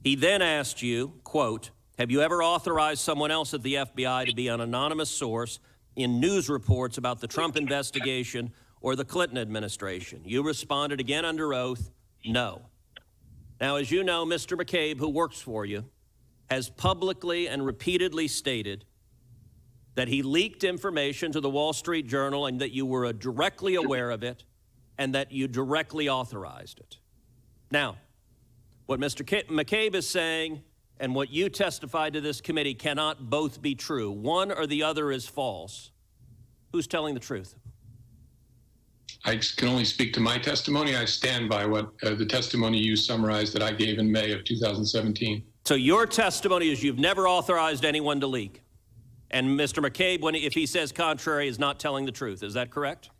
He then asked you, quote, have you ever authorized someone else at the FBI to be an anonymous source in news reports about the Trump investigation or the Clinton administration? You responded again under oath, no. Now, as you know, Mr. McCabe, who works for you, has publicly and repeatedly stated that he leaked information to the Wall Street Journal and that you were directly aware of it and that you directly authorized it. Now, what Mr. McCabe is saying and what you testified to this committee cannot both be true. One or the other is false. Who's telling the truth? I can only speak to my testimony. I stand by what the testimony you summarized that I gave in May of 2017. So your testimony is you've never authorized anyone to leak. And Mr. McCabe, if he says contrary, is not telling the truth. Is that correct?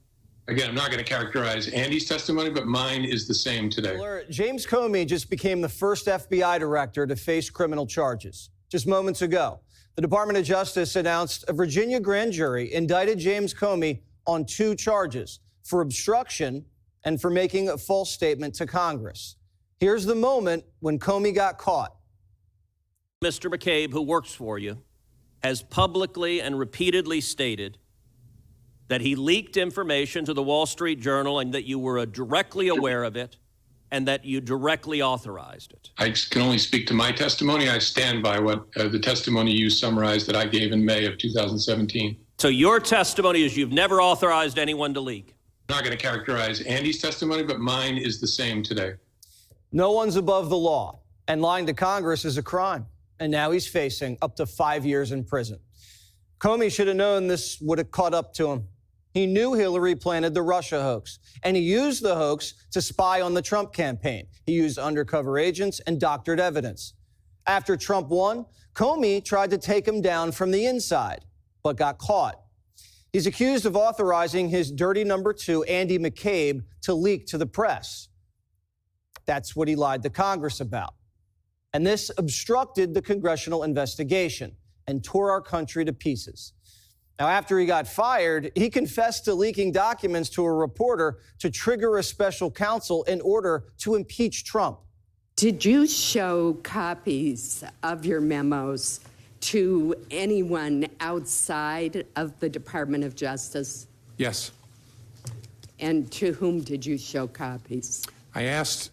Again, I'm not going to characterize Andy's testimony, but mine is the same today. James Comey just became the first FBI director to face criminal charges. Just moments ago, the Department of Justice announced a Virginia grand jury indicted James Comey on 2 charges for obstruction and for making a false statement to Congress. Here's the moment when Comey got caught. Mr. McCabe, who works for you, has publicly and repeatedly stated that he leaked information to the Wall Street Journal and that you were directly aware of it and that you directly authorized it. I can only speak to my testimony. I stand by what the testimony you summarized that I gave in May of 2017. So your testimony is you've never authorized anyone to leak. I'm not going to characterize Andy's testimony, but mine is the same today. No one's above the law, and lying to Congress is a crime. And now he's facing up to 5 years in prison. Comey should have known this would have caught up to him. He knew Hillary planted the Russia hoax, and he used the hoax to spy on the Trump campaign. He used undercover agents and doctored evidence. After Trump won, Comey tried to take him down from the inside, but got caught. He's accused of authorizing his dirty number 2, Andy McCabe, to leak to the press. That's what he lied to Congress about. And this obstructed the congressional investigation and tore our country to pieces. Now, after he got fired, he confessed to leaking documents to a reporter to trigger a special counsel in order to impeach Trump. Did you show copies of your memos to anyone outside of the Department of Justice? Yes. And to whom did you show copies? I asked,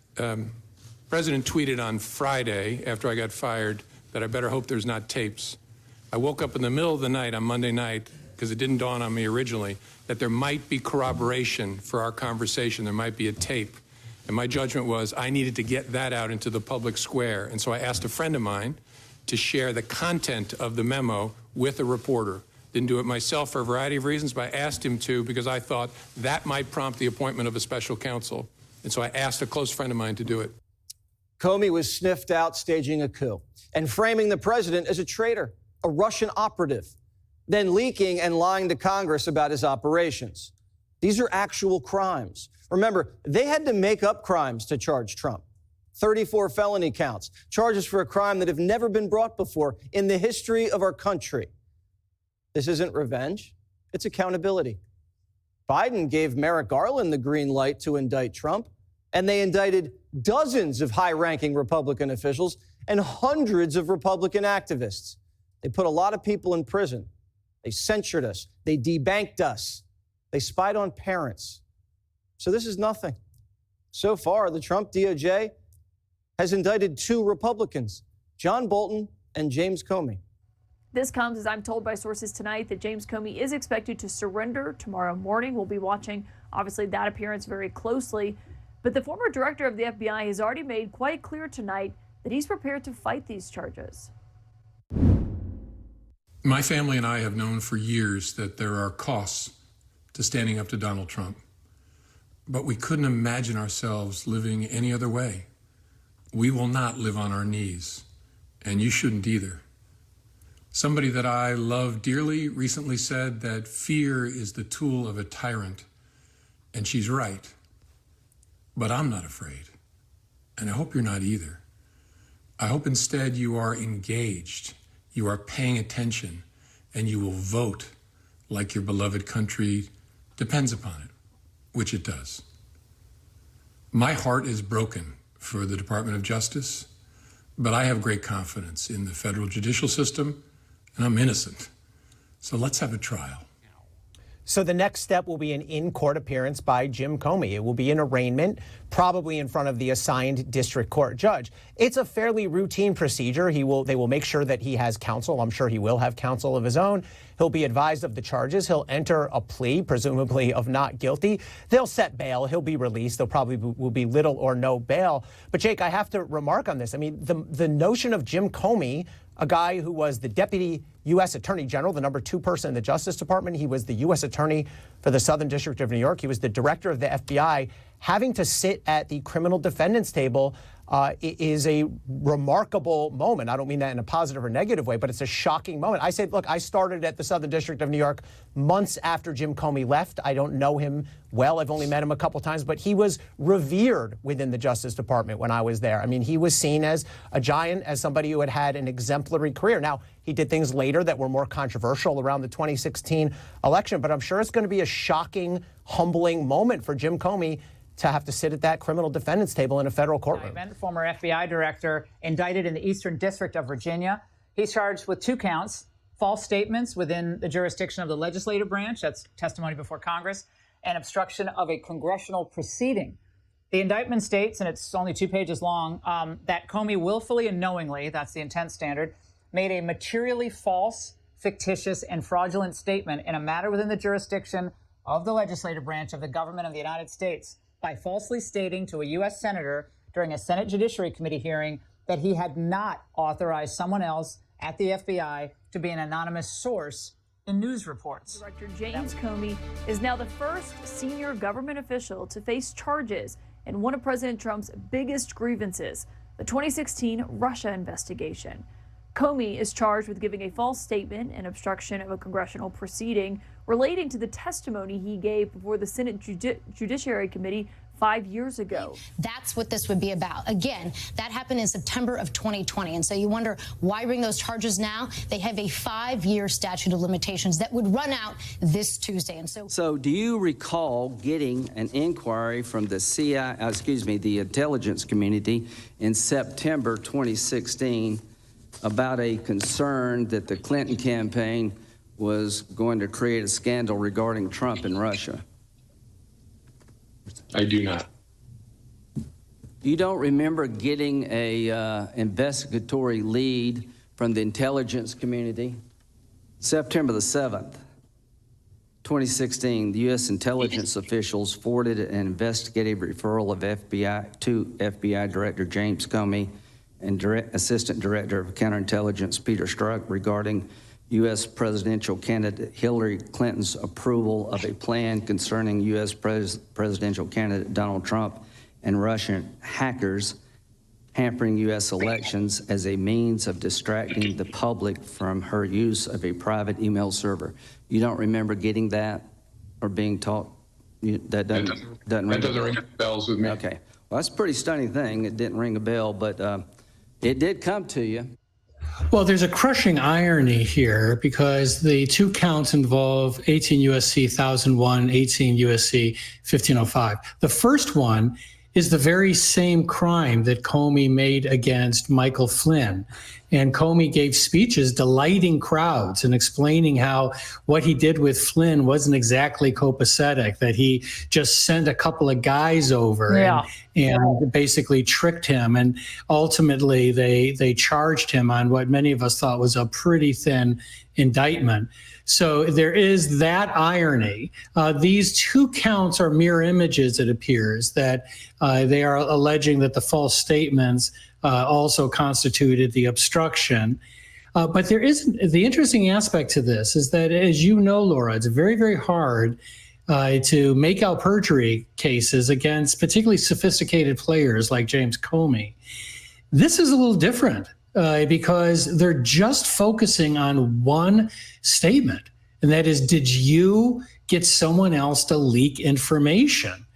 President tweeted on Friday after I got fired that I better hope there's not tapes. I woke up in the middle of the night on Monday night, because it didn't dawn on me originally, that there might be corroboration for our conversation. There might be a tape. And my judgment was I needed to get that out into the public square. And so I asked a friend of mine to share the content of the memo with a reporter. Didn't do it myself for a variety of reasons, but I asked him to because I thought that might prompt the appointment of a special counsel. And so I asked a close friend of mine to do it. Comey was sniffed out staging a coup and framing the president as a traitor, a Russian operative, then leaking and lying to Congress about his operations. These are actual crimes. Remember, they had to make up crimes to charge Trump. 34 felony counts, charges for a crime that have never been brought before in the history of our country. This isn't revenge, it's accountability. Biden gave Merrick Garland the green light to indict Trump, and they indicted dozens of high-ranking Republican officials and hundreds of Republican activists. They put a lot of people in prison. They censured us. They debanked us. They spied on parents. So this is nothing. So far, the Trump DOJ has indicted 2 Republicans, John Bolton and James Comey. This comes as I'm told by sources tonight that James Comey is expected to surrender tomorrow morning. We'll be watching, obviously, that appearance very closely. But the former director of the FBI has already made quite clear tonight that he's prepared to fight these charges. My family and I have known for years that there are costs to standing up to Donald Trump. But we couldn't imagine ourselves living any other way. We will not live on our knees, and you shouldn't either. Somebody that I love dearly recently said that fear is the tool of a tyrant, and she's right. But I'm not afraid, and I hope you're not either. I hope instead you are engaged, you are paying attention, and you will vote like your beloved country depends upon it, which it does. My heart is broken for the Department of Justice, But I have great confidence in the federal judicial system, and I'm innocent. So let's have a trial. So the next step will be an in-court appearance by Jim Comey. It will be an arraignment, probably in front of the assigned district court judge. It's a fairly routine procedure. They will make sure that he has counsel. I'm sure he will have counsel of his own. He'll be advised of the charges. He'll enter a plea, presumably of not guilty. They'll set bail. He'll be released. There probably will be little or no bail. But Jake, I have to remark on this. I mean, the notion of Jim Comey, a guy who was the deputy U.S. Attorney General, the number 2 person in the Justice Department. He was the U.S. Attorney for the Southern District of New York. He was the director of the FBI. Having to sit at the criminal defendants table is a remarkable moment. I don't mean that in a positive or negative way, but it's a shocking moment. I said, look, I started at the Southern District of New York months after Jim Comey left. I don't know him well. I've only met him a couple times, but he was revered within the Justice Department when I was there. I mean, he was seen as a giant, as somebody who had had an exemplary career. Now, he did things later that were more controversial around the 2016 election, but I'm sure it's going to be a shocking, humbling moment for Jim Comey to have to sit at that criminal defendants table in a federal courtroom. Former FBI director indicted in the Eastern District of Virginia. He's charged with 2 counts, false statements within the jurisdiction of the legislative branch, that's testimony before Congress, and obstruction of a congressional proceeding. The indictment states, and it's only 2 pages long, that Comey willfully and knowingly, that's the intent standard, made a materially false, fictitious, and fraudulent statement in a matter within the jurisdiction of the legislative branch of the government of the United States by falsely stating to a U.S. senator during a Senate Judiciary Committee hearing that he had not authorized someone else at the FBI to be an anonymous source in news reports. Director James Comey is now the first senior government official to face charges in one of President Trump's biggest grievances, the 2016 Russia investigation. Comey is charged with giving a false statement and obstruction of a congressional proceeding relating to the testimony he gave before the Senate Judiciary Committee 5 years ago. That's what this would be about. Again, that happened in September of 2020. And so you wonder, why bring those charges now? They have a 5-year statute of limitations that would run out this Tuesday. And so do you recall getting an inquiry from the the intelligence community in September 2016 about a concern that the Clinton campaign was going to create a scandal regarding Trump and Russia? I do not. You don't remember getting a investigatory lead from the intelligence community? September the 7th, 2016, the U.S. intelligence officials forwarded an investigative referral of to FBI Director James Comey and Assistant Director of Counterintelligence Peter Strzok regarding U.S. presidential candidate Hillary Clinton's approval of a plan concerning U.S. presidential candidate Donald Trump and Russian hackers hampering U.S. elections as a means of distracting the public from her use of a private email server. You don't remember getting that or being taught? That doesn't ring bells with me. Okay. Well, that's a pretty stunning thing. It didn't ring a bell, but it did come to you. Well, there's a crushing irony here because the 2 counts involve 18 U.S.C. 1001, 18 U.S.C. 1505. The first one is the very same crime that Comey made against Michael Flynn. And Comey gave speeches delighting crowds and explaining how what he did with Flynn wasn't exactly copacetic, that he just sent a couple of guys over and basically tricked him. And ultimately, they charged him on what many of us thought was a pretty thin indictment. So there is that irony. These 2 counts are mirror images, it appears, that they are alleging that the false statements also constituted the obstruction. But there is the interesting aspect to this is that, as you know, Laura, it's very, very hard to make out perjury cases against particularly sophisticated players like James Comey. This is a little different because they're just focusing on one statement, and that is, did you get someone else to leak information?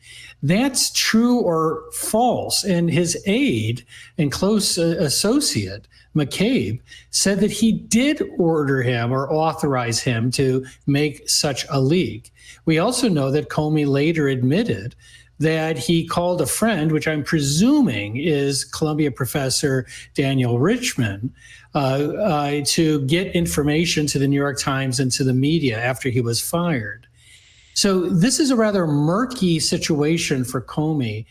That's true or false. And his aide and close associate, McCabe, said that he did order him or authorize him to make such a leak. We also know that Comey later admitted that he called a friend, which I'm presuming is Columbia professor Daniel Richman, to get information to the New York Times and to the media after he was fired. So this is a rather murky situation for Comey.